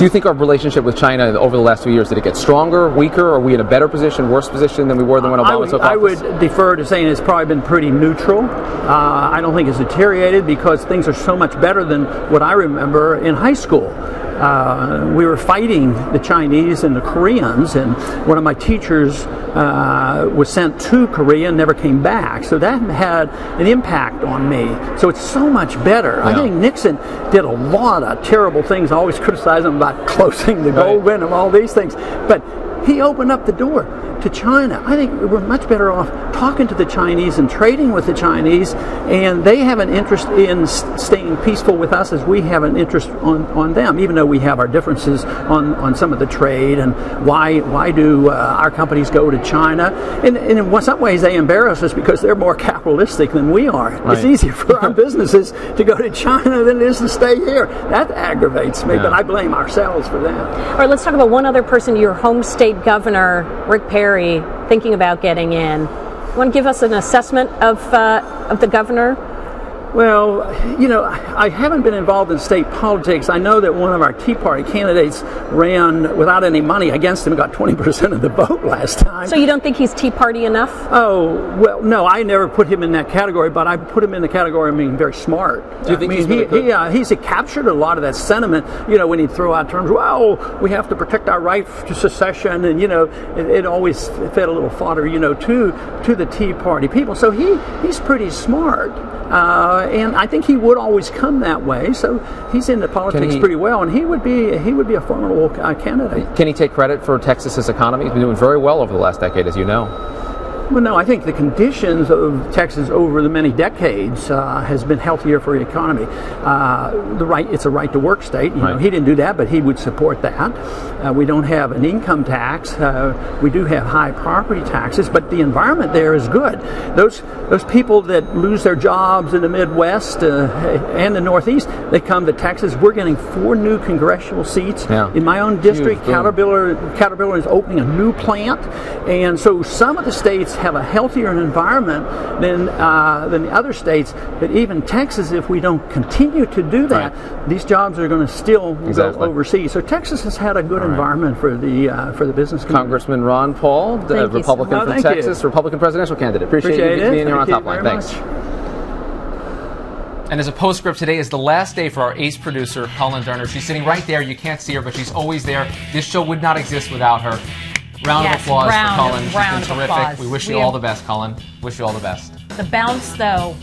Do you think our relationship with China over the last few years, did it get stronger, weaker? Are we in a better position, worse position than we were when Obama took office? I would defer to saying it's probably been pretty neutral. I don't think it's deteriorated because things are so much better than what I remember in high school. We were fighting the Chinese and the Koreans, and one of my teachers was sent to Korea and never came back. So that had an impact on me. So it's so much better. Yeah. I think Nixon did a lot of terrible things. I always criticize him about closing the gold bin and all these things. But he opened up the door to China. I think we're much better off talking to the Chinese and trading with the Chinese, and they have an interest in staying peaceful with us as we have an interest on them, even though we have our differences on some of the trade and why do our companies go to China. And in some ways they embarrass us because they're more capitalistic than we are. Right. It's easier for our businesses to go to China than it is to stay here. That aggravates me, but I blame ourselves for that. All right, let's talk about one other person, your home state governor, Rick Perry, thinking about getting in. You want to give us an assessment of the governor? Well, you know, I haven't been involved in state politics. I know that one of our Tea Party candidates ran without any money against him, got 20% of the vote last time. So you don't think he's Tea Party enough? Oh, well, no, I never put him in that category, but I put him in the category of being very smart. Do you think he's captured a lot of that sentiment, you know, when he threw out terms, well, we have to protect our right to secession, and, you know, it always fed a little fodder, you know, to the Tea Party people. So he's pretty smart. And I think he would always come that way. So he's into politics pretty well, and he would be a formidable candidate. Can he take credit for Texas's economy? He's been doing very well over the last decade, as you know. Well, no, I think the conditions of Texas over the many decades has been healthier for the economy. It's a right to work state. You know, he didn't do that, but he would support that. We don't have an income tax. We do have high property taxes, but the environment there is good. Those people that lose their jobs in the Midwest and the Northeast, they come to Texas. We're getting 4 new congressional seats in my own district. Caterpillar is opening a new plant, and so some of the states have a healthier environment than the other states. But even Texas, if we don't continue to do that, these jobs are going to still go overseas. So Texas has had a good environment for the business community. Congressman Ron Paul, Republican from Texas, Republican presidential candidate. Appreciate you being here on Top Line. Thanks. And as a postscript, today is the last day for our ace producer, Colin Durner. She's sitting right there. You can't see her, but she's always there. This show would not exist without her. Round of applause for Colin. She's been terrific. We wish you all the best, Colin. Wish you all the best. The bounce, though.